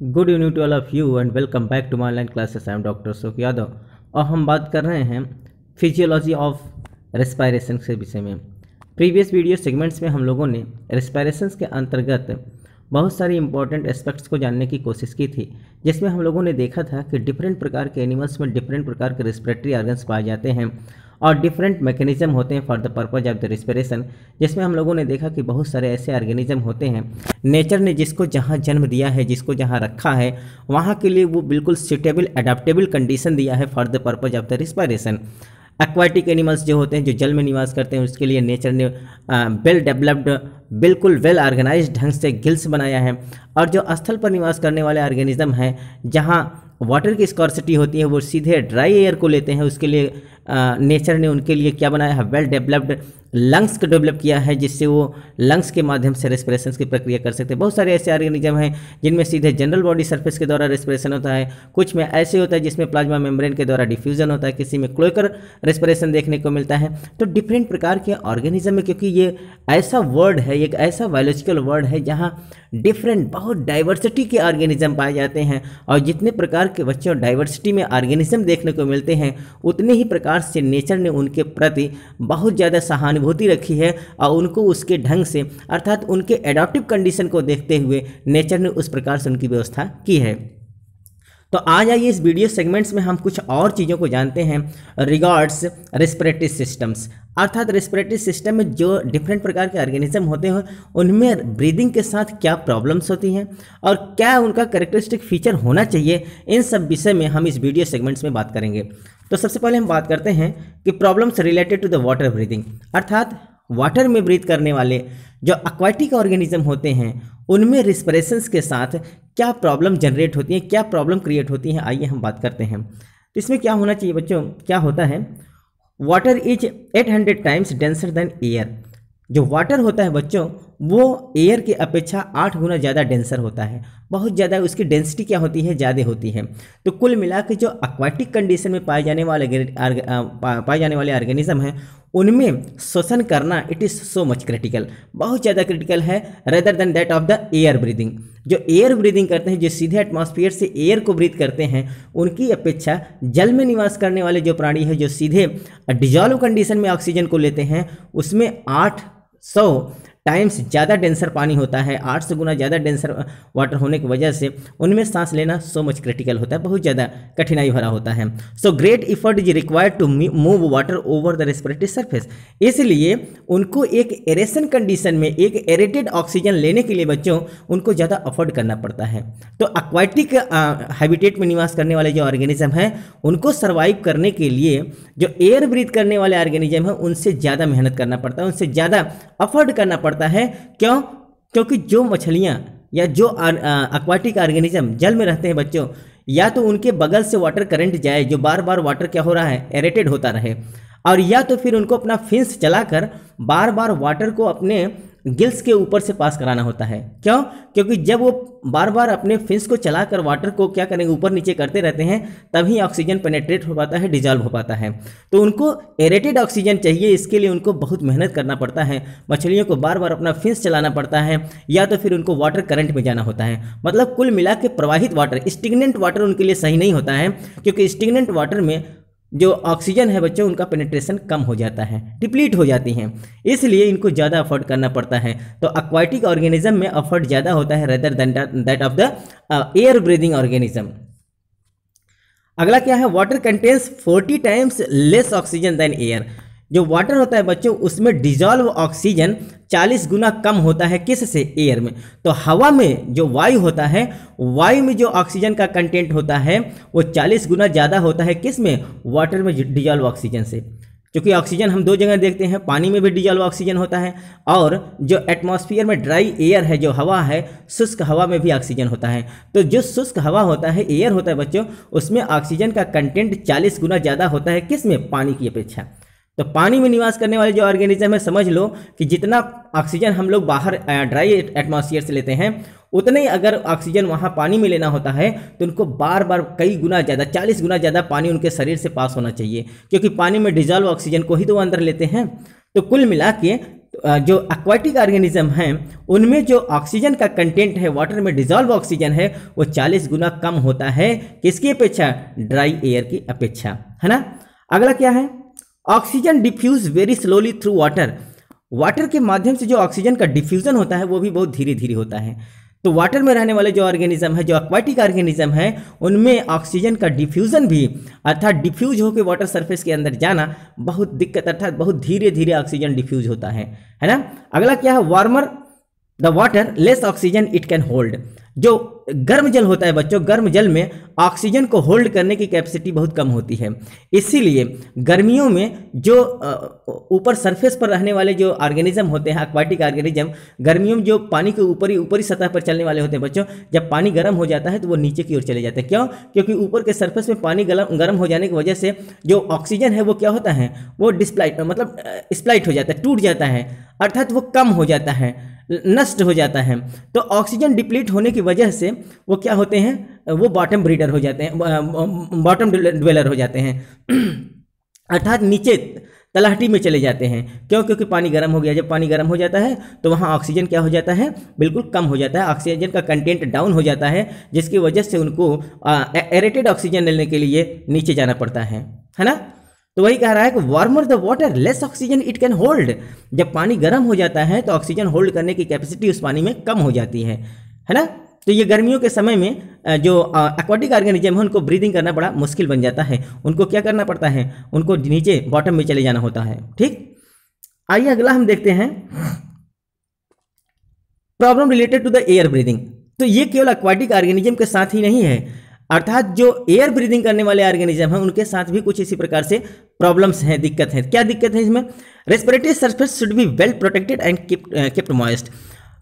Good evening to all of you and welcome back to my online classes. I am doctor Ashok Yadav और हम बात कर रहे हैं फिजियोलॉजी ऑफ रेस्पायरेशन के विषय में। प्रीवियस वीडियो सेगमेंट्स में हम लोगों ने रेस्पायरेशन के अंतर्गत बहुत सारी इंपॉर्टेंट एस्पेक्ट्स को जानने की कोशिश की थी, जिसमें हम लोगों ने देखा था कि डिफरेंट प्रकार के एनिमल्स में डिफरेंट प्रकार के रेस्पिरेटरी ऑर्गन्स पाए जाते हैं और डिफरेंट मैकेनिज्म होते हैं for the purpose of the respiration. जिसमें हम लोगों ने देखा कि बहुत सारे ऐसे ऑर्गेनिज्म होते हैं नेचर ने जिसको जहाँ जन्म दिया है, जिसको जहाँ रखा है, वहाँ के लिए वो बिल्कुल सुटेबल अडेप्टेबल कंडीशन दिया है for the purpose of the respiration. Aquatic animals जो होते हैं, जो जल में निवास करते हैं, उसके लिए नेचर ने वेल डेवलप्ड, बिल्कुल वेल ऑर्गेनाइज्ड ढंग से गिल्स बनाया है। और जो स्थल पर निवास करने वाले ऑर्गेनिज्म हैं, जहाँ वाटर की स्कॉर्सिटी होती है, वो सीधे ड्राई एयर को लेते हैं, उसके लिए नेचर ने उनके लिए क्या बनाया है, वेल डेवलप्ड लंग्स को डेवलप किया है, जिससे वो लंग्स के माध्यम से रेस्पिरेशन की प्रक्रिया कर सकते हैं। बहुत सारे ऐसे ऑर्गेनिज्म हैं जिनमें सीधे जनरल बॉडी सरफेस के द्वारा रेस्पिरेशन होता है, कुछ में ऐसे होता है जिसमें प्लाज्मा मेम्ब्रेन के द्वारा डिफ्यूजन होता है, किसी में क्लोइकर रेस्पिरेशन देखने को मिलता है। तो डिफरेंट प्रकार के ऑर्गेनिज्म में, क्योंकि ये ऐसा वर्ड है, एक ऐसा बायोलॉजिकल वर्ड है जहाँ डिफरेंट बहुत डाइवर्सिटी के ऑर्गेनिज्म पाए जाते हैं, और जितने प्रकार के बच्चों डाइवर्सिटी में ऑर्गेनिज्म देखने को मिलते हैं, उतने ही प्रकार से नेचर ने उनके प्रति बहुत ज़्यादा सहानुभूति रखी है और उनको उसके ढंग से, अर्थात उनके एडॉप्टिव कंडीशन को देखते हुए नेचर ने उस प्रकार से उनकी व्यवस्था की है। तो आज आइए इस वीडियो सेगमेंट्स में हम कुछ और चीज़ों को जानते हैं रिगार्ड्स रेस्पिरेटरी सिस्टम्स। अर्थात रेस्पिरेटरी सिस्टम में जो डिफरेंट प्रकार के ऑर्गेनिज्म होते हैं, उनमें ब्रीदिंग के साथ क्या प्रॉब्लम्स होती हैं और क्या उनका कैरेक्टरिस्टिक फीचर होना चाहिए, इन सब विषय में हम इस वीडियो सेगमेंट्स में बात करेंगे। तो सबसे पहले हम बात करते हैं कि problems related to the water breathing, अर्थात वाटर में ब्रीथ करने वाले जो एक्वाटिक ऑर्गेनिज्म होते हैं, उनमें रेस्पिरेशंस के साथ क्या प्रॉब्लम जनरेट होती हैं, क्या प्रॉब्लम क्रिएट होती हैं, आइए हम बात करते हैं। तो इसमें क्या होना चाहिए बच्चों, क्या होता है, water is 800 times denser then air. जो वाटर होता है बच्चों, वो एयर की अपेक्षा 8 गुना ज़्यादा डेंसर होता है, बहुत ज़्यादा उसकी डेंसिटी क्या होती है, ज़्यादा होती है। तो कुल मिला के जो एक्वाटिक कंडीशन में पाए जाने वाले ऑर्गेनिज्म हैं, उनमें श्वसन करना it is so much critical, बहुत ज़्यादा क्रिटिकल है rather than that of the air breathing. जो एयर ब्रीदिंग करते हैं, जो सीधे एटमॉस्फेयर से एयर को ब्रीथ करते हैं, उनकी अपेक्षा जल में निवास करने वाले जो प्राणी है, जो सीधे डिजॉल्व कंडीशन में ऑक्सीजन को लेते हैं, उसमें 800 टाइम्स ज़्यादा डेंसर पानी होता है, 800 गुना ज़्यादा डेंसर वाटर होने की वजह से उनमें सांस लेना सो मच क्रिटिकल होता है, बहुत ज़्यादा कठिनाई भरा होता है। So great effort is required to move water over the respiratory surface. इसलिए उनको एक एरेशन कंडीशन में, एक एरेटेड ऑक्सीजन लेने के लिए बच्चों उनको ज़्यादा अफोर्ड करना पड़ता है। तो एक्वाटिक हैबिटेट में निवास करने वाले जो ऑर्गेनिज्म हैं, उनको सर्वाइव करने के लिए जो एयर ब्रीथ करने वाले ऑर्गेनिज्म हैं, उनसे ज़्यादा मेहनत करना पड़ता है, उनसे ज़्यादा अफोर्ड करना पड़ता है। क्यों? क्योंकि जो मछलियाँ या जो एक्वाटिक ऑर्गेनिज्म जल में रहते हैं बच्चों, या तो उनके बगल से वाटर करंट जाए, जो बार बार वाटर क्या हो रहा है, एरेटेड होता रहे, और या तो फिर उनको अपना फिन्स चलाकर बार बार वाटर को अपने गिल्स के ऊपर से पास कराना होता है। क्यों? क्योंकि जब वो बार बार अपने फिन्स को चलाकर वाटर को क्या करेंगे, ऊपर नीचे करते रहते हैं, तभी ऑक्सीजन पेनेट्रेट हो पाता है, डिजॉल्व हो पाता है। तो उनको एरेटेड ऑक्सीजन चाहिए, इसके लिए उनको बहुत मेहनत करना पड़ता है, मछलियों को बार बार अपना फिन्स चलाना पड़ता है, या तो फिर उनको वाटर करंट में जाना होता है। मतलब कुल मिला के प्रवाहित वाटर, स्टिग्नेंट वाटर उनके लिए सही नहीं होता है, क्योंकि स्टिग्नेंट वाटर में जो ऑक्सीजन है बच्चों, उनका पेनिट्रेशन कम हो जाता है, डिप्लीट हो जाती हैं, इसलिए इनको ज़्यादा अफोर्ड करना पड़ता है। तो एक्वाटिक ऑर्गेनिज्म में अफोर्ड ज़्यादा होता है rather than that of the air breathing organism. अगला क्या है, water contains 40 times less oxygen than air. जो वाटर होता है बच्चों, उसमें डिजॉल्व ऑक्सीजन 40 गुना कम होता है, किससे, एयर में। तो हवा में जो वायु होता है, वायु में जो ऑक्सीजन का कंटेंट होता है वो 40 गुना ज़्यादा होता है, किस में, वाटर में डिजॉल्व ऑक्सीजन से। क्योंकि ऑक्सीजन हम 2 जगह देखते हैं, पानी में भी डिजॉल्व ऑक्सीजन होता है, और जो एटमॉस्फेयर में ड्राई एयर है, जो हवा है, शुष्क हवा में भी ऑक्सीजन होता है। तो जो शुष्क हवा होता है, एयर होता है बच्चों, उसमें ऑक्सीजन का कंटेंट 40 गुना ज़्यादा होता है, किस में, पानी की अपेक्षा। तो पानी में निवास करने वाले जो ऑर्गेनिज्म है, समझ लो कि जितना ऑक्सीजन हम लोग बाहर ड्राई एटमॉस्फेयर से लेते हैं, उतने ही अगर ऑक्सीजन वहाँ पानी में लेना होता है, तो उनको बार बार कई गुना ज़्यादा, 40 गुना ज़्यादा पानी उनके शरीर से पास होना चाहिए, क्योंकि पानी में डिजॉल्व ऑक्सीजन को ही तो अंदर लेते हैं। तो कुल मिला के जो एक्वाटिक ऑर्गेनिज्म हैं उनमें जो ऑक्सीजन का कंटेंट है, वाटर में डिजॉल्व ऑक्सीजन है, वो 40 गुना कम होता है किसकी अपेक्षा? ड्राई एयर की अपेक्षा, है ना। अगला क्या है? Oxygen diffuse very slowly through water. Water के माध्यम से जो ऑक्सीजन का डिफ्यूजन होता है वो भी बहुत धीरे धीरे होता है। तो वाटर में रहने वाले जो ऑर्गेनिज्म है, जो एक्वाटिक ऑर्गेनिज्म है, उनमें ऑक्सीजन का डिफ्यूजन भी, अर्थात डिफ्यूज होकर वाटर सरफेस के अंदर जाना बहुत दिक्कत, अर्थात बहुत धीरे धीरे ऑक्सीजन डिफ्यूज होता है ना। अगला क्या है? Warmer the water less oxygen it can hold. जो गर्म जल होता है बच्चों, गर्म जल में ऑक्सीजन को होल्ड करने की कैपेसिटी बहुत कम होती है। इसीलिए गर्मियों में जो ऊपर सरफेस पर रहने वाले जो ऑर्गेनिज्म होते हैं, एक्वाटिक ऑर्गेनिज्म, गर्मियों में जो पानी के ऊपरी सतह पर चलने वाले होते हैं बच्चों, जब पानी गर्म हो जाता है तो वो नीचे की ओर चले जाते हैं। क्यों? क्योंकि ऊपर के सरफेस में पानी गर्म हो जाने की वजह से जो ऑक्सीजन है वो क्या होता है? वो डिस्प्लाइट, मतलब स्प्लाइट हो जाता है, टूट जाता है, अर्थात वो कम हो जाता है, नष्ट हो जाता है। तो ऑक्सीजन डिप्लीट होने की वजह से वो क्या होते हैं? वो बॉटम ब्रीडर हो जाते हैं, बॉटम ड्वेलर हो जाते हैं, अर्थात नीचे तलहटी में चले जाते हैं। क्यों? क्योंकि पानी गर्म हो गया। जब पानी गर्म हो जाता है तो वहाँ ऑक्सीजन क्या हो जाता है? बिल्कुल कम हो जाता है, ऑक्सीजन का कंटेंट डाउन हो जाता है, जिसकी वजह से उनको एरेटेड ऑक्सीजन लेने के लिए नीचे जाना पड़ता है ना। तो वही कह रहा है कि warmer the water less oxygen it can hold. जब पानी गर्म हो जाता है तो ऑक्सीजन होल्ड करने की कैपेसिटी उस पानी में कम हो जाती है ना। तो ये गर्मियों के समय में जो एक्वाटिक ऑर्गेनिज्म है उनको ब्रीदिंग करना बड़ा मुश्किल बन जाता है। उनको क्या करना पड़ता है? उनको नीचे बॉटम में चले जाना होता है। ठीक, आइए अगला हम देखते हैं, problem related to the air breathing. तो ये केवल एक्वाटिक ऑर्गेनिज्म के साथ ही नहीं है, अर्थात जो एयर ब्रीदिंग करने वाले ऑर्गेनिज्म हैं उनके साथ भी कुछ इसी प्रकार से प्रॉब्लम्स हैं, दिक्कत है। क्या दिक्कत है इसमें? Respiratory surface should be well protected and kept moist.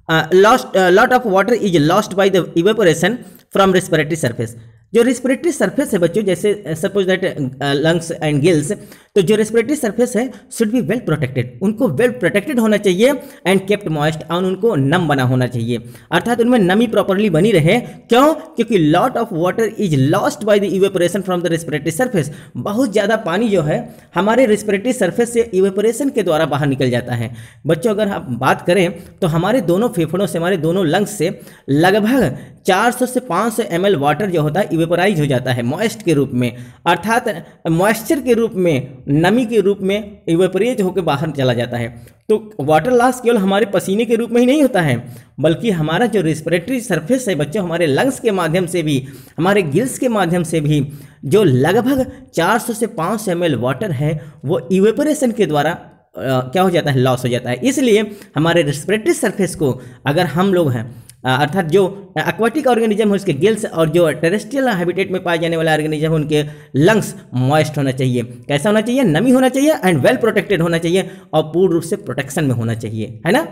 Lot of water is lost by the evaporation from respiratory surface. जो रेस्पिरेटरी सरफेस है बच्चों, जैसे suppose that lungs and gills, तो जो रेस्पिरेटरी सरफेस है शुड बी वेल प्रोटेक्टेड, उनको well protected होना चाहिए, एंड केप्ट मॉइस्ट, और उनको नम बना होना चाहिए, अर्थात उनमें नमी प्रॉपरली बनी रहे। क्यों? क्योंकि lot of water is lost by the evaporation from the respiratory surface. बहुत ज़्यादा पानी जो है हमारे रेस्पिरेटरी सरफेस से इवेपोरेशन के द्वारा बाहर निकल जाता है। बच्चों अगर हम बात करें तो हमारे दोनों फेफड़ों से, हमारे दोनों लंग्स से लगभग 400 से 500 ml वाटर जो होता है इवेपोराइज हो जाता है मॉइस्ट के रूप में, अर्थात मॉइस्चर के रूप में, नमी के रूप में इवेपोरेज होकर बाहर चला जाता है। तो वाटर लॉस केवल हमारे पसीने के रूप में ही नहीं होता है, बल्कि हमारा जो रेस्पिरेटरी सरफेस है बच्चों, हमारे लंग्स के माध्यम से भी, हमारे गिल्स के माध्यम से भी जो लगभग 400 से 500 ml वाटर है वो इवेपोरेशन के द्वारा क्या हो जाता है? लॉस हो जाता है। इसलिए हमारे रेस्पिरेटरी सरफेस को अगर हम लोग हैं, अर्थात जो एक्वाटिक ऑर्गेनिज्म है उसके गिल्स, और जो टेरेस्ट्रियल हैबिटेट में पाए जाने वाले ऑर्गेनिज्म है उनके लंग्स मॉइस्ट होना चाहिए। कैसा होना चाहिए? नमी होना चाहिए, एंड वेल प्रोटेक्टेड होना चाहिए, और पूर्ण रूप से प्रोटेक्शन में होना चाहिए, है ना,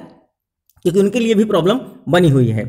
क्योंकि उनके लिए भी प्रॉब्लम बनी हुई है।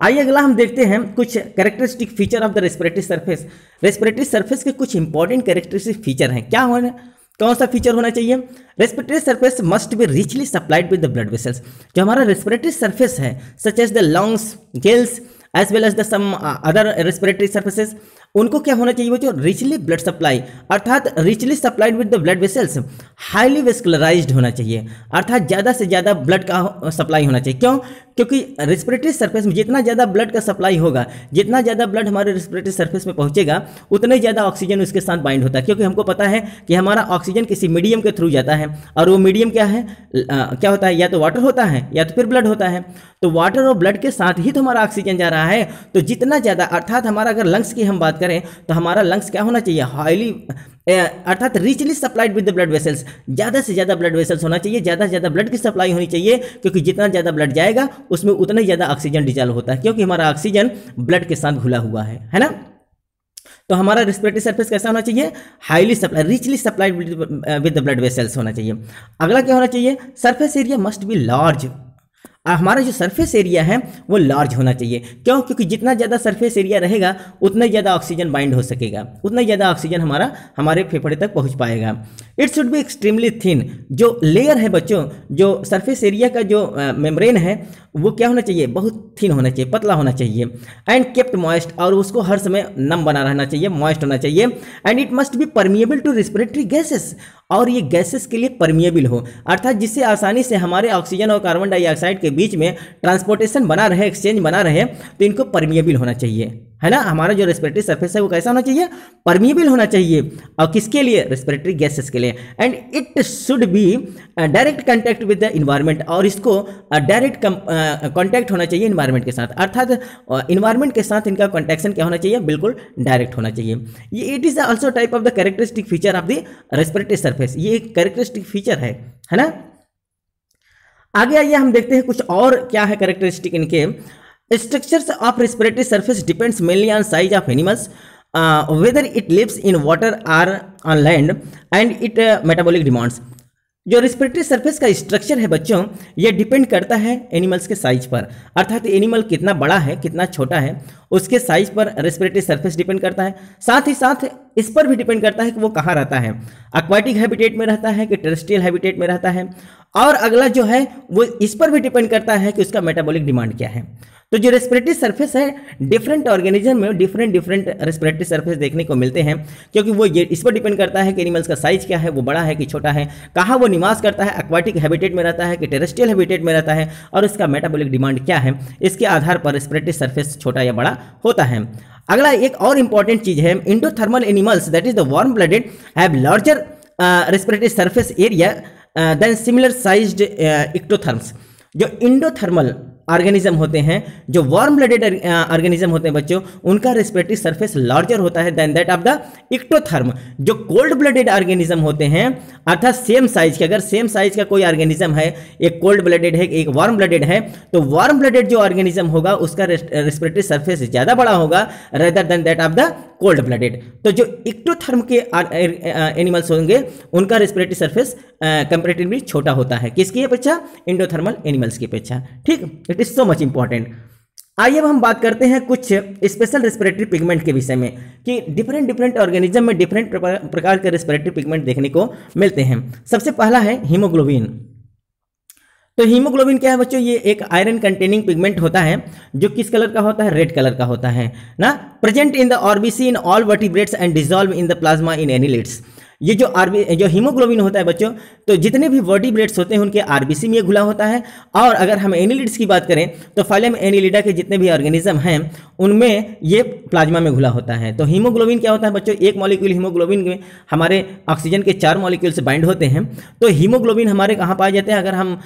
आइए अगला हम देखते हैं कुछ characteristic feature of the respiratory surface. Respiratory surface के कुछ इंपॉर्टेंट कैरेक्टरिस्टिक फीचर हैं। क्या होना, कौन सा फीचर होना चाहिए? Respiratory surface must be richly supplied with the blood vessels. जो हमारा रेस्पिरेटरी सरफेस है, such as the lungs, gills, as well as the some other respiratory surfaces, उनको क्या होना चाहिए बच्चों? रिचली ब्लड सप्लाई, अर्थात richly supplied with the blood vessels, highly vascularised होना चाहिए, अर्थात ज़्यादा से ज़्यादा ब्लड का सप्लाई होना चाहिए। क्यों? क्योंकि रेस्पिरेटरी सरफेस में जितना ज़्यादा ब्लड का सप्लाई होगा, जितना ज़्यादा ब्लड हमारे रेस्पिरेटरी सरफेस में पहुंचेगा, उतना ही ज़्यादा ऑक्सीजन उसके साथ बाइंड होता है। क्योंकि हमको पता है कि हमारा ऑक्सीजन किसी मीडियम के थ्रू जाता है, और वो मीडियम क्या है, क्या होता है? या तो वाटर होता है या तो फिर ब्लड होता है। तो वाटर और ब्लड के साथ ही तो हमारा ऑक्सीजन जा रहा है। तो जितना ज़्यादा, अर्थात हमारा अगर लंग्स की हम बात करें तो हमारा लंग्स क्या होना चाहिए? हाईली, अर्थात richly supplied with the blood vessels, ज़्यादा से ज़्यादा ब्लड वेसल्स होना चाहिए, ज़्यादा से ज़्यादा ब्लड की सप्लाई होनी चाहिए, क्योंकि जितना ज़्यादा ब्लड जाएगा उसमें उतना ही ज़्यादा ऑक्सीजन डिजॉल्व होता है, क्योंकि हमारा ऑक्सीजन ब्लड के साथ घुला हुआ है ना। तो हमारा रेस्पिरेटरी सरफेस कैसा होना चाहिए? Highly supply, richly supplied with the blood vessels होना चाहिए। अगला क्या होना चाहिए? Surface area must be large. हमारा जो सरफेस एरिया है वो लार्ज होना चाहिए। क्यों? क्योंकि जितना ज़्यादा सरफेस एरिया रहेगा उतना ही ज़्यादा ऑक्सीजन बाइंड हो सकेगा, उतना ही ज़्यादा ऑक्सीजन हमारे फेफड़े तक पहुंच पाएगा। It should be extremely thin. जो लेयर है बच्चों, जो सरफेस एरिया का जो मेम्ब्रेन है वो क्या होना चाहिए? बहुत थिन होना चाहिए, पतला होना चाहिए। एंड केप्ट मॉइस्ट, और उसको हर समय नम बना रहना चाहिए, मॉइस्ट होना चाहिए। And it must be permeable to respiratory gases, और ये गैसेस के लिए परमिएबल हो, अर्थात जिससे आसानी से हमारे ऑक्सीजन और कार्बन डाइऑक्साइड के बीच में ट्रांसपोर्टेशन बना रहे, एक्सचेंज बना रहे, तो इनको परमिएबल होना चाहिए, है ना। हमारा जो रेस्पिरेटरी सरफेस है वो कैसा होना चाहिए, परमिएबल होना चाहिए। और किसके लिए, रेस्पिरेटरी गैसेस के लिए। And it should be direct contact with the environment, और इसको डायरेक्ट कांटेक्ट होना चाहिए इन्वायरमेंट के साथ, अर्थात इन्वायरमेंट के साथ इनका कॉन्टेक्शन क्या होना चाहिए, बिल्कुल डायरेक्ट होना चाहिए। ये it is also type of the characteristic feature of the respiratory surface, ये एक कैरेक्टरिस्टिक फीचर है ना। आगे आइए हम देखते हैं कुछ और क्या है कैरेक्टरिस्टिक इनके। Structures of respiratory surface depends mainly on size of animals, whether it lives in water or on land, and it metabolic demands. जो रेस्पिरेटरी सरफेस का स्ट्रक्चर है बच्चों, ये डिपेंड करता है एनिमल्स के साइज पर, अर्थात एनिमल कितना बड़ा है कितना छोटा है उसके साइज पर रेस्पिरेटरी सरफेस डिपेंड करता है। साथ ही साथ इस पर भी डिपेंड करता है कि वो कहाँ रहता है, एक्वाटिक हैबिटेट में रहता है कि टेरेस्ट्रियल हैबिटेट में रहता है। और अगला जो है वो इस पर भी डिपेंड करता है कि उसका मेटाबॉलिक डिमांड क्या है। तो जो रेस्पिरेटरी सरफेस है, डिफरेंट ऑर्गेनिज्म में डिफरेंट रेस्पिरेटरी सरफेस देखने को मिलते हैं, क्योंकि वो ये इस पर डिपेंड करता है कि एनिमल्स का साइज क्या है, वो बड़ा है कि छोटा है, कहाँ वो निवास करता है, एक्वाटिक हैबिटेट में रहता है कि टेरेस्ट्रियल हैबिटेट में रहता है, और इसका मेटाबॉलिक डिमांड क्या है, इसके आधार पर रेस्पिरेटरी सरफेस छोटा या बड़ा होता है। अगला एक और इंपॉर्टेंट चीज है, endothermal animals that is the warm blooded have larger respiratory surface area than similar sized ectotherms. जो इंडोथर्मल ऑर्गेनिज्म होते हैं, जो वार्म ब्लडेड ऑर्गेनिज्म होते हैं बच्चों, उनका रेस्पिरेटरी सरफेस लार्जर होता है देन दैट ऑफ द इक्टोथर्म। जो कोल्ड ब्लडेड ऑर्गेनिज्म होते हैं, अर्थात सेम साइज के, अगर सेम साइज का कोई ऑर्गेनिज्म है, एक कोल्ड ब्लडेड है एक वार्म ब्लडेड है, तो वार्म ब्लडेड जो ऑर्गेनिज्म होगा उसका रेस्पिरेटरी सरफेस ज़्यादा बड़ा होगा rather than that of the cold blooded. तो जो इक्टोथर्म के एनिमल्स होंगे उनका रेस्पिरेटरी सरफेस कंपैरेटिवली छोटा होता है, किसकी अपेक्षा, इंडोथर्मल एनिमल्स की अपेक्षा। ठीक, it is so much important. आइए अब हम बात करते हैं कुछ स्पेशल रेस्पिरेटरी पिगमेंट के विषय में, कि डिफरेंट ऑर्गेनिज्म में डिफरेंट प्रकार के रेस्पिरेटरी पिगमेंट देखने को मिलते हैं। सबसे पहला है हीमोग्लोबिन। तो हीमोग्लोबिन क्या है बच्चों, ये एक आयरन कंटेनिंग पिगमेंट होता है, जो किस कलर का होता है, रेड कलर का होता है ना। Present in the RBCs in all vertebrates and dissolve in the plasma in annelids. ये जो हीमोग्लोबिन होता है बच्चों, तो जितने भी वर्टिब्रेट्स होते हैं उनके आरबीसी में ये घुला होता है। और अगर हम एनिलिड्स की बात करें तो फाइलम एनिलिडा के जितने भी ऑर्गेनिज्म हैं उनमें ये प्लाज्मा में घुला होता है। तो हीमोग्लोबिन क्या होता है बच्चों, एक मॉलिक्यूल हीमोग्लोबिन में हमारे ऑक्सीजन के 4 मॉलिक्यूल से बाइंड होते हैं। तो हीमोग्लोबिन हमारे कहाँ पाए जाते हैं, अगर हम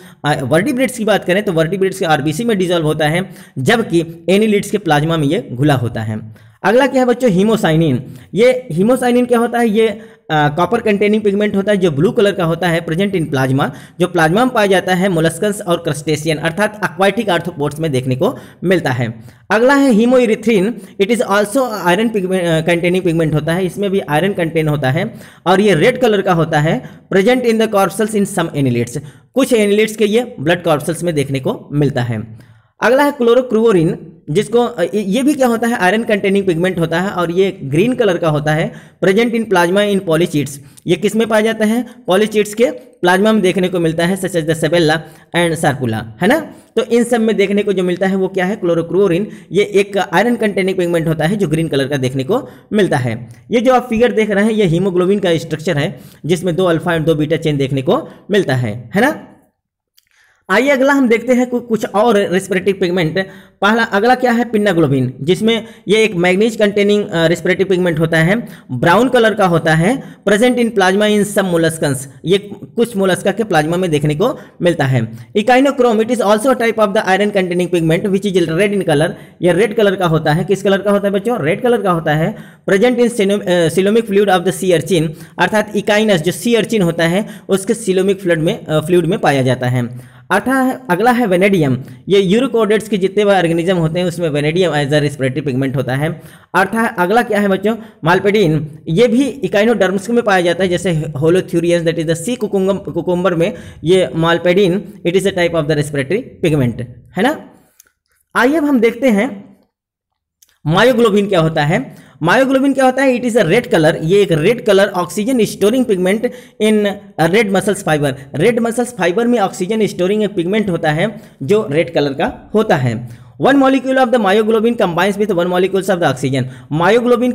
वर्टिब्रेट्स की बात करें तो वर्टिब्रेट्स के आरबीसी में डिजॉल्व होता है, जबकि एनिलिड्स के प्लाज्मा में ये घुला होता है। अगला क्या है बच्चों, हीमोसाइनिन। ये हीमोसाइनिन क्या होता है, ये कॉपर कंटेनिंग पिगमेंट होता है जो ब्लू कलर का होता है, प्रेजेंट इन प्लाज्मा, जो प्लाज्मा में पाया जाता है मोलस्कस और क्रस्टेशियन अर्थात एक्वाटिक आर्थ्रोपोड्स में देखने को मिलता है। अगला है hemerythrin. It is also iron containing pigment होता है, इसमें भी आयरन कंटेन होता है और ये रेड कलर का होता है, present in the corpuscles in some annelids. कुछ एनिलिड्स के ये ब्लड कॉर्पसल्स में देखने को मिलता है। अगला है क्लोरोक्रूवरिन, जिसको ये भी क्या होता है, आयरन कंटेनिंग पिगमेंट होता है और ये ग्रीन कलर का होता है, प्रेजेंट इन प्लाज्मा इन पॉलीचीट्स। ये किस में पाया जाता है, पॉलीचीट्स के प्लाज्मा में देखने को मिलता है, सच एज द सेबेल्ला एंड सार्पुला, है ना। तो इन सब में देखने को जो मिलता है वो क्या है, क्लोरोक्रूवरिन। ये एक आयरन कंटेनिंग पिगमेंट होता है जो ग्रीन कलर का देखने को मिलता है। ये जो आप फिगर देख रहे हैं ये हीमोग्लोबिन का स्ट्रक्चर है, जिसमें 2 अल्फा एंड 2 बीटा चेन देखने को मिलता है ना। आइए अगला हम देखते हैं कुछ और रेस्पिरेटरी पिगमेंट। पहला अगला क्या है, पिन्नाग्लोबिन, जिसमें ये एक मैग्नीज कंटेनिंग रेस्पिरेटरी पिगमेंट होता है, ब्राउन कलर का होता है, प्रेजेंट इन प्लाज्मा इन सम मोलस्कन्स। ये कुछ मोलस्का के प्लाज्मा में देखने को मिलता है। Echinochrome, it is also type of the iron containing pigment which is red in colour. ये रेड कलर का होता है, किस कलर का होता है बच्चों, रेड कलर का होता है, present in coelomic fluid of the sea urchin अर्थात इकाइनस जो सी अर्चिन होता है उसके सिलोमिक फ्लूइड में पाया जाता है। अगला है वेनेडियम। ये यूरोकोडेट्स के जितने भी ऑर्गेनिज्म होते हैं उसमें vanadium as a respiratory pigment होता है। अर्थात अगला क्या है बच्चों, मालपेडिन। ये भी इकाइनोडर्म्स में पाया जाता है, जैसे holothurians that is the sea cucumber में ये मालपेडिन, it is a type of the respiratory pigment, है ना। आइए अब हम देखते हैं मायोग्लोबिन क्या होता है। मायोग्लोबिन क्या होता है, it is a red colour. ये एक red colour oxygen storing pigment in red muscles fibre. Red muscles fibre में ऑक्सीजन स्टोरिंग एक पिगमेंट होता है जो रेड कलर का होता है। One molecule of the myoglobin combines with one molecules of the oxygen. Myoglobin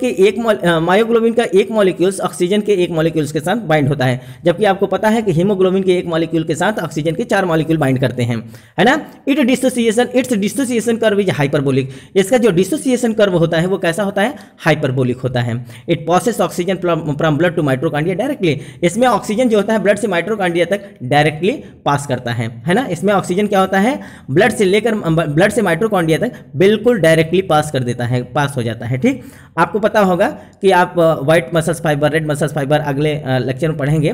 का एक मॉलिक्यूल्स ऑक्सीजन के एक मॉलिक्यूल्स के साथ बाइंड होता है, जबकि आपको पता है कि हीमोग्लोबिन के एक मॉलिक्यूल के साथ ऑक्सीजन के 4 मॉलिक्यूल बाइंड करते हैं, है ना। It's dissociation curve is hyperbolic. इसका जो डिसोसिएशन कर्व होता है वो कैसा होता है, हाइपरबोलिक होता है। It passes oxygen from blood to mitochondria directly. इसमें ऑक्सीजन जो होता है ब्लड से माइटोकॉन्ड्रिया तक डायरेक्टली पास करता है ना। इसमें ऑक्सीजन क्या होता है, ब्लड से माइटोकॉन्ड्रिया तक बिल्कुल डायरेक्टली पास कर देता है, पास हो जाता है। ठीक, आपको पता होगा कि आप white muscles fibre, red muscles fibre अगले लेक्चर में पढ़ेंगे।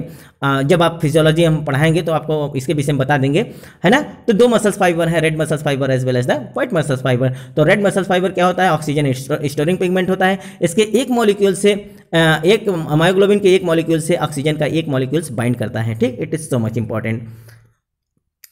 जब आप फिजियोलॉजी हम पढ़ाएंगे तो आपको इसके विषय में बता देंगे, है ना। तो 2 मसल्स फाइबर है, red muscles fibre as well as the white muscles fibre. तो रेड मसल्स फाइबर क्या होता है, ऑक्सीजन स्टोरिंग पिगमेंट होता है। इसके एक मॉलिक्यूल से एक मायोग्लोबिन के एक मॉलिक्यूल से ऑक्सीजन का एक मॉलिक्यूल्स बाइंड करता है। ठीक, it is so much important.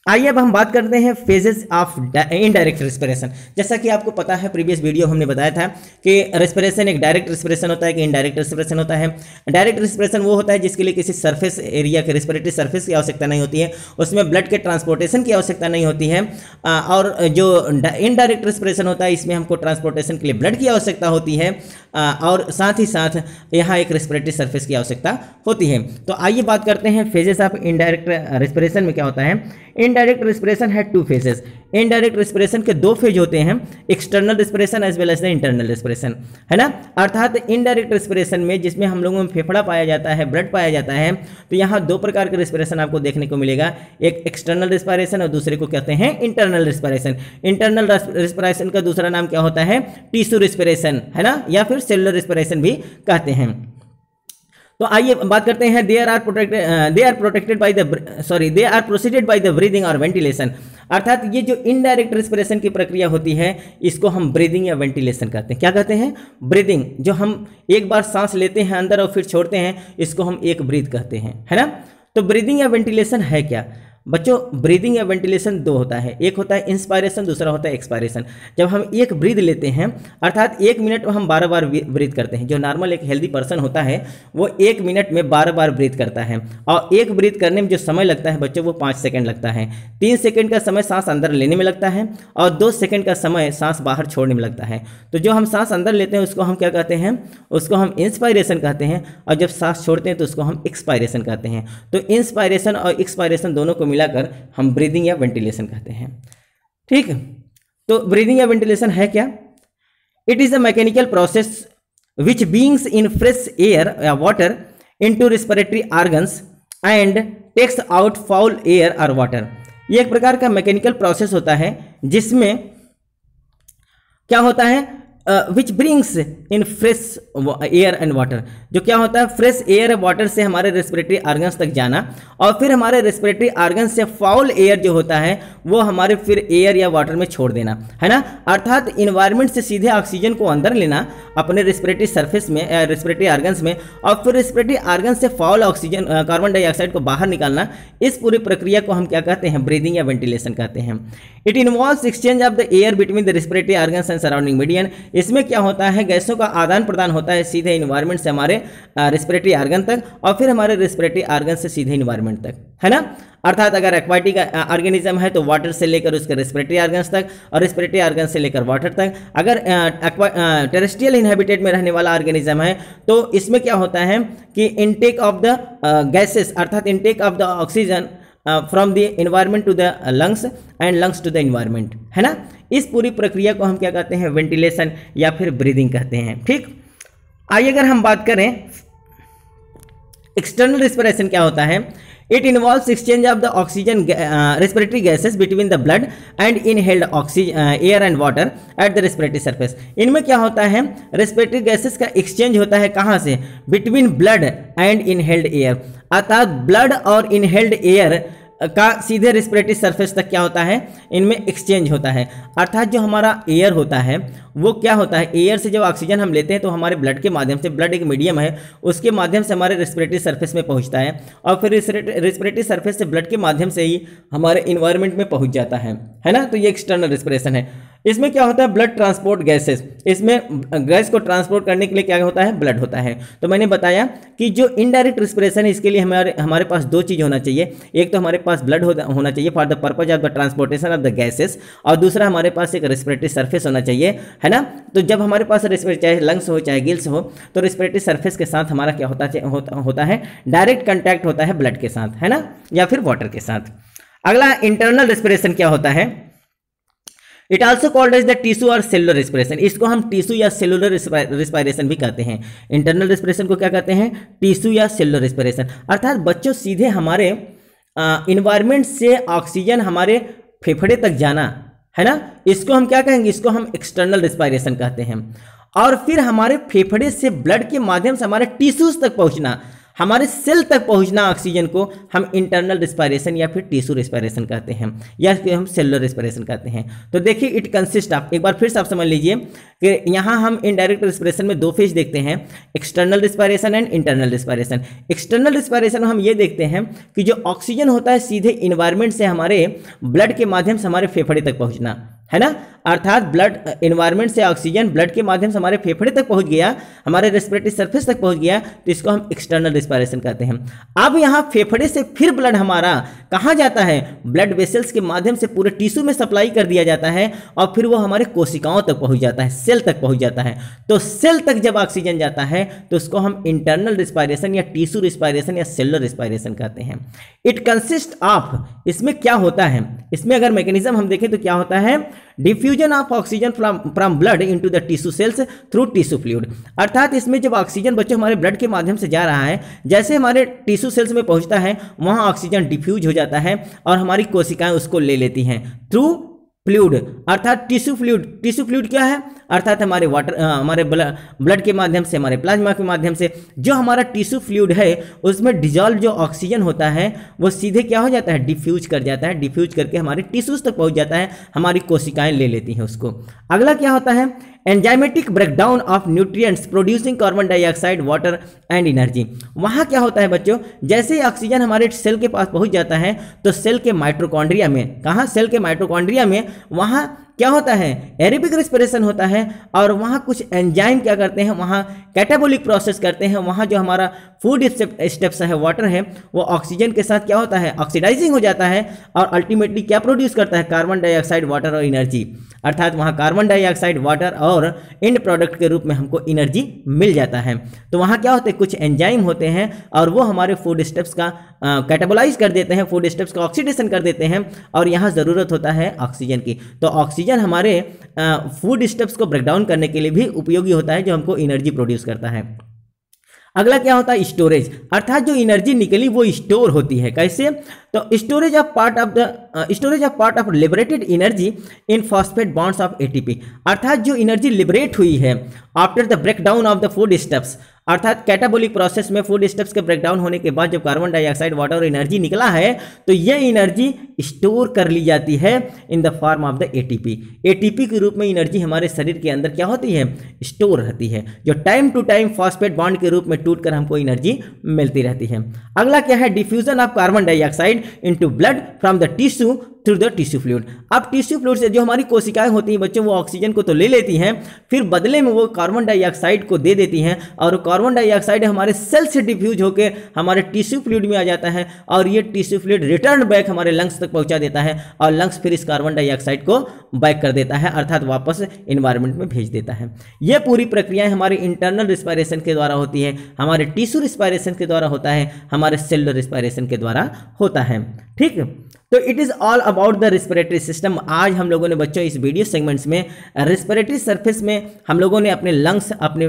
आइए अब हम बात करते हैं फेजेस ऑफ इनडायरेक्ट रेस्पिरेशन। जैसा कि आपको पता है, प्रीवियस वीडियो हमने बताया था कि रेस्पिरेशन एक डायरेक्ट रेस्पिरेशन होता है कि इनडायरेक्ट रेस्पिरेशन होता है। डायरेक्ट रेस्पिरेशन वो होता है जिसके लिए किसी सरफेस एरिया के रेस्पिरेटरी सरफेस की आवश्यकता नहीं होती है, उसमें ब्लड के ट्रांसपोर्टेशन की आवश्यकता नहीं होती है। और जो इनडायरेक्ट रेस्पिरेशन होता है इसमें हमको ट्रांसपोर्टेशन के लिए ब्लड की आवश्यकता होती है और साथ ही साथ यहाँ एक रेस्पिरेटरी सरफेस की आवश्यकता होती है। तो आइए बात करते हैं फेजेस ऑफ इनडायरेक्ट रेस्पिरेशन में क्या होता है। इनडायरेक्ट रेस्पिरेशन है 2 फेजेस। इनडायरेक्ट रेस्पिरेशन के 2 फेज होते हैं, external respiration as well as the internal respiration, है ना। अर्थात इनडायरेक्ट रेस्पिरेशन में जिसमें हम लोगों में फेफड़ा पाया जाता है, ब्लड पाया जाता है, तो यहाँ 2 प्रकार के रेस्पिरेशन आपको देखने को मिलेगा, एक एक्सटर्नल रेस्पिरेशन और दूसरे को कहते हैं इंटरनल रेस्पिरेशन। इंटरनल रेस्पिरेशन का दूसरा नाम क्या होता है, टिश्यू रेस्पिरेशन, है ना, या फिर सेलुलर रेस्पिरेशन भी कहते हैं। तो आइए बात करते हैं they are proceeded by the breathing और वेंटिलेशन। अर्थात ये जो इनडायरेक्ट रेस्पिरेशन की प्रक्रिया होती है इसको हम ब्रीदिंग या वेंटिलेशन कहते हैं। क्या कहते हैं, ब्रीदिंग। जो हम एक बार सांस लेते हैं अंदर और फिर छोड़ते हैं इसको हम एक ब्रीथ कहते हैं, है ना। तो ब्रीदिंग या वेंटिलेशन है क्या बच्चों, ब्रीदिंग या वेंटिलेशन 2 होता है, एक होता है इंस्पायरेशन, दूसरा होता है एक्सपायरेशन। जब हम एक ब्रीद लेते हैं अर्थात 1 मिनट में हम 12 बार ब्रीथ करते हैं। जो नॉर्मल एक हेल्दी पर्सन होता है वो 1 मिनट में 12 बार ब्रीथ करता है और एक ब्रीथ करने में जो समय लगता है बच्चों वो 5 सेकंड लगता है। 3 सेकंड का समय सांस अंदर लेने में लगता है और 2 सेकंड का समय सांस बाहर छोड़ने में लगता है। तो जो हम सांस अंदर लेते हैं उसको हम क्या कहते हैं, उसको हम इंस्पायरेशन कहते हैं, और जब सांस छोड़ते हैं तो उसको हम एक्सपायरेशन कहते हैं। तो इंस्पायरेशन और एक्सपायरेशन दोनों को मिलाकर हम ब्रीदिंग या वेंटिलेशन कहते हैं। ठीक, तो ब्रीदिंग या वेंटिलेशन है क्या, it is a mechanical process which brings in fresh air या water into respiratory organs and takes out foul air और वाटर। ये एक प्रकार का मैकेनिकल प्रोसेस होता है जिसमें क्या होता है, which brings in fresh air and water. जो क्या होता है, फ्रेश एयर वाटर से हमारे रेस्पिरेटरी ऑर्गन्स तक जाना और फिर हमारे रेस्पिरेटरी ऑर्गन्स से फाउल एयर जो होता है वो हमारे फिर एयर या वाटर में छोड़ देना, है ना। अर्थात इन्वायरमेंट से सीधे ऑक्सीजन को अंदर लेना अपने रेस्पिरेटरी सरफेस में, रेस्पिरेटरी ऑर्गन्स में, और फिर रेस्पिरेटरी ऑर्गन से फाउल ऑक्सीजन कार्बन डाइऑक्साइड को बाहर निकालना। इस पूरी प्रक्रिया को हम क्या कहते हैं, ब्रीदिंग या वेंटिलेशन कहते हैं। It involves exchange of the air between the respiratory organs and surrounding medium. इसमें क्या होता है, गैसों का आदान प्रदान होता है सीधे इन्वायरमेंट से हमारे रेस्पिरेटरी ऑर्गन तक और फिर हमारे रेस्पिरेटरी ऑर्गन से सीधे इन्वायरमेंट तक, है ना। अर्थात अगर एक्वाटिक ऑर्गेनिज्म है तो वाटर से लेकर उसके रेस्पिरेटरी ऑर्गन्स तक और रेस्पिरेटरी ऑर्गन से लेकर वाटर तक। अगर टेरेस्ट्रियल इनहेबिटेट में रहने वाला ऑर्गेनिज्म है तो इसमें क्या होता है कि इनटेक ऑफ द गैसेस अर्थात intake of the oxygen from the environment to the lungs and lungs to the environment, है ना। इस पूरी प्रक्रिया को हम क्या कहते हैं, वेंटिलेशन या फिर ब्रीदिंग कहते हैं। ठीक, आइए अगर हम बात करें एक्सटर्नल रेस्पिरेशन क्या होता है, it involves exchange of the oxygen respiratory gases between the blood and inhaled oxygen air and water at the respiratory surface. इनमें क्या होता है, रेस्पिरेटरी गैसेस का एक्सचेंज होता है कहाँ से, between blood and inhaled air. अर्थात ब्लड और इनहेल्ड एयर का सीधे रेस्पिरेटरी सरफेस तक क्या होता है, इनमें एक्सचेंज होता है। अर्थात जो हमारा एयर होता है वो क्या होता है, एयर से जब ऑक्सीजन हम लेते हैं तो हमारे ब्लड के माध्यम से, ब्लड एक मीडियम है, उसके माध्यम से हमारे रेस्पिरेटरी सरफेस में पहुंचता है और फिर रेस्पिरेटरी सरफेस से ब्लड के माध्यम से ही हमारे इन्वायरमेंट में पहुंच जाता है ना। तो ये एक्सटर्नल रेस्पिरेशन है। इसमें क्या होता है, ब्लड ट्रांसपोर्ट गैसेस, इसमें गैस को ट्रांसपोर्ट करने के लिए क्या होता है, ब्लड होता है। तो मैंने बताया कि जो इनडायरेक्ट रिस्पिरेशन है इसके लिए हमारे पास दो चीज़ होना चाहिए, एक तो हमारे पास ब्लड होना चाहिए for the purpose of the transportation of the gases, और दूसरा हमारे पास एक रेस्पिरेटरी सरफेस होना चाहिए, है ना। तो जब हमारे पास रेस्पिरेटरी, चाहे लंग्स हो चाहे गिल्स हो, तो रेस्पिरेटरी सरफेस के साथ हमारा क्या होता है, डायरेक्ट कंटैक्ट होता है ब्लड के साथ, है ना, या फिर वाटर के साथ। अगला इंटरनल रेस्पिरेशन क्या होता है, it also called as the tissue और सेलुलर रेस्पिरेशन, इसको हम टिश्यू या सेलुलर रेस्पिरेशन भी कहते हैं। इंटरनल रेस्पिरेशन को क्या कहते हैं, टिश्यू या सेलुलर रेस्पिरेशन। अर्थात बच्चों सीधे हमारे इन्वायरमेंट से ऑक्सीजन हमारे फेफड़े तक जाना, है ना, इसको हम क्या कहेंगे, इसको हम एक्सटर्नल रेस्पिरेशन कहते हैं। और फिर हमारे फेफड़े से ब्लड के माध्यम से हमारे टिश्यूज तक पहुंचना, हमारे सेल तक पहुंचना ऑक्सीजन को हम इंटरनल रेस्पिरेशन या फिर टिश्यू रेस्पिरेशन कहते हैं, या हम सेलुलर रेस्पिरेशन कहते हैं। तो देखिए इट कंसिस्ट ऑफ, एक बार फिर से आप समझ लीजिए कि यहाँ हम इनडायरेक्ट रेस्पिरेशन में दो फेज देखते हैं, external respiration and internal respiration. External respiration में हम ये देखते हैं कि जो ऑक्सीजन होता है सीधे इन्वायरमेंट से हमारे ब्लड के माध्यम से हमारे फेफड़े तक पहुँचना, है ना। अर्थात ब्लड इन्वायरमेंट से ऑक्सीजन ब्लड के माध्यम से हमारे फेफड़े तक पहुंच गया, हमारे रेस्पिरेटरी सरफेस तक पहुंच गया, तो इसको हम एक्सटर्नल रेस्पिरेशन कहते हैं। अब यहाँ फेफड़े से फिर ब्लड हमारा कहाँ जाता है, ब्लड वेसल्स के माध्यम से पूरे टिश्यू में सप्लाई कर दिया जाता है, और फिर वो हमारे कोशिकाओं तक पहुंच जाता है, सेल तक पहुंच जाता है। तो सेल तक जब ऑक्सीजन जाता है तो उसको हम इंटरनल रेस्पिरेशन या टिश्यू रेस्पिरेशन या सेलुलर रेस्पिरेशन कहते हैं। इट कंसिस्ट ऑफ, इसमें क्या होता है, इसमें अगर मैकेनिज्म हम देखें तो क्या होता है, diffusion of oxygen from blood into the tissue cells through tissue fluid. अर्थात इसमें जब ऑक्सीजन बच्चों हमारे ब्लड के माध्यम से जा रहा है, जैसे हमारे टिश्यू सेल्स में पहुंचता है वहां ऑक्सीजन डिफ्यूज हो जाता है और हमारी कोशिकाएं उसको ले लेती हैं थ्रू फ्लूइड, अर्थात टिश्यू फ्लूइड। टिश्यू फ्लूइड क्या है, अर्थात हमारे हमारे ब्लड के माध्यम से, हमारे प्लाज्मा के माध्यम से जो हमारा टिश्यू फ्लूइड है उसमें डिजॉल्व जो ऑक्सीजन होता है वो सीधे क्या हो जाता है, डिफ्यूज कर जाता है, डिफ्यूज करके हमारे टिश्यूज तक पहुंच जाता है, हमारी कोशिकाएं ले लेती हैं उसको। अगला क्या होता है, enzymatic breakdown of nutrients producing carbon dioxide, water and energy. वहाँ क्या होता है बच्चों, जैसे ही ऑक्सीजन हमारे सेल के पास पहुंच जाता है तो सेल के माइटोकॉन्ड्रिया में, कहाँ, सेल के माइटोकॉन्ड्रिया में, वहाँ क्या होता है, एरोबिक रेस्पिरेशन होता है, और वहाँ कुछ एंजाइम क्या करते हैं, वहाँ कैटाबोलिक प्रोसेस करते हैं। वहाँ जो हमारा फूड स्टेप्स है, वाटर है, वो ऑक्सीजन के साथ क्या होता है, ऑक्सीडाइजिंग हो जाता है, और अल्टीमेटली क्या प्रोड्यूस करता है, कार्बन डाइऑक्साइड, वाटर और एनर्जी। अर्थात वहाँ कार्बन डाइऑक्साइड, वाटर और एंड प्रोडक्ट के रूप में हमको एनर्जी मिल जाता है। तो वहाँ क्या होते हैं, कुछ एंजाइम होते हैं और वो हमारे फूड स्टेप्स का कैटाबोलाइज कर देते हैं, फूड स्टेप्स का ऑक्सीडेशन कर देते हैं, और यहाँ ज़रूरत होता है ऑक्सीजन की। तो ऑक्सीजन हमारे फूड स्टेप्स को ब्रेकडाउन करने के लिए भी उपयोगी होता है, जो हमको एनर्जी प्रोड्यूस करता है। अगला क्या होता है, स्टोरेज, अर्थात जो एनर्जी निकली वो स्टोर होती है। कैसे, तो storage of part of liberated energy in phosphate bonds of ATP. अर्थात जो एनर्जी लिबरेट हुई है after the breakdown of the food steps, अर्थात कैटाबोलिक प्रोसेस में फूड स्टेप्स के ब्रेकडाउन होने के बाद जब कार्बन डाइऑक्साइड, वाटर और एनर्जी निकला है तो ये एनर्जी स्टोर कर ली जाती है in the form of the ATP. ATP के रूप में एनर्जी हमारे शरीर के अंदर क्या होती है, स्टोर रहती है, जो time to time phosphate bond के रूप में टूटकर हमको एनर्जी मिलती रहती है। अगला क्या है, diffusion of carbon dioxide into blood from the tissue through the tissue fluid. अब टिश्यू फ्लूइड से जो हमारी कोशिकाएं होती हैं बच्चों, वो ऑक्सीजन को तो ले लेती हैं, फिर बदले में वो कार्बन डाइऑक्साइड को दे देती हैं, और कार्बन डाइऑक्साइड हमारे सेल से डिफ्यूज होकर हमारे टिश्यू फ्लूइड में आ जाता है, और ये टिश्यू फ्लूइड रिटर्न बैक हमारे लंग्स तक पहुंचा देता है, और लंग्स फिर इस कार्बन डाइऑक्साइड को बैक कर देता है, अर्थात वापस एनवायरनमेंट में भेज देता है। ये पूरी प्रक्रियाएं हमारे इंटरनल रिस्पिरेशन के द्वारा होती है, हमारे टिश्यू रिस्पिरेशन के द्वारा होता है, हमारे सेलुलर रिस्पिरेशन के द्वारा होता है। ठीक है, तो it is all about the respiratory system. आज हम लोगों ने बच्चों इस वीडियो सेगमेंट्स में रेस्पिरेटरी सरफेस में हम लोगों ने अपने लंग्स, अपने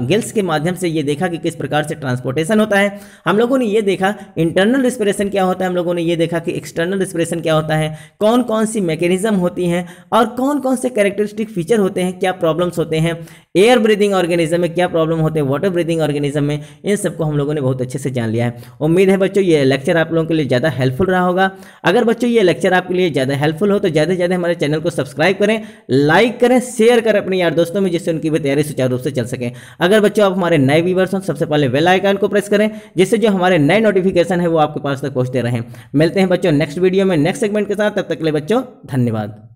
गिल्स के माध्यम से ये देखा कि किस प्रकार से ट्रांसपोर्टेशन होता है। हम लोगों ने ये देखा इंटरनल रेस्पिरेशन क्या होता है, हम लोगों ने ये देखा कि एक्सटर्नल रेस्पिरेशन क्या होता है, कौन कौन सी मैकेनिज्म होती हैं और कौन कौन से कैरेक्टरिस्टिक फीचर होते हैं, क्या प्रॉब्लम्स होते हैं, एयर ब्रीदिंग ऑर्गेनिज्म में क्या प्रॉब्लम होते हैं, वाटर ब्रीदिंग ऑर्गेनिज्म में, इन सबको हम लोगों ने बहुत अच्छे से जान लिया है। उम्मीद है बच्चों ये लेक्चर आप लोगों के लिए ज़्यादा हेल्पफुल रहा होगा। अगर बच्चों ये लेक्चर आपके लिए ज़्यादा हेल्पफुल हो तो ज़्यादा से ज़्यादा हमारे चैनल को सब्सक्राइब करें, लाइक करें, शेयर करें अपने यार दोस्तों में, जिससे उनकी भी तैयारी सुचारू रूप से चल सके। अगर बच्चों आप हमारे नए व्यूअर्स हो, सबसे पहले बेल आइकन को प्रेस करें, जिससे जो हमारे नए नोटिफिकेशन है वो आपके पास तक पहुंचते रहें। मिलते हैं बच्चों नेक्स्ट वीडियो में नेक्स्ट सेगमेंट के साथ, तब तक के लिए बच्चों धन्यवाद।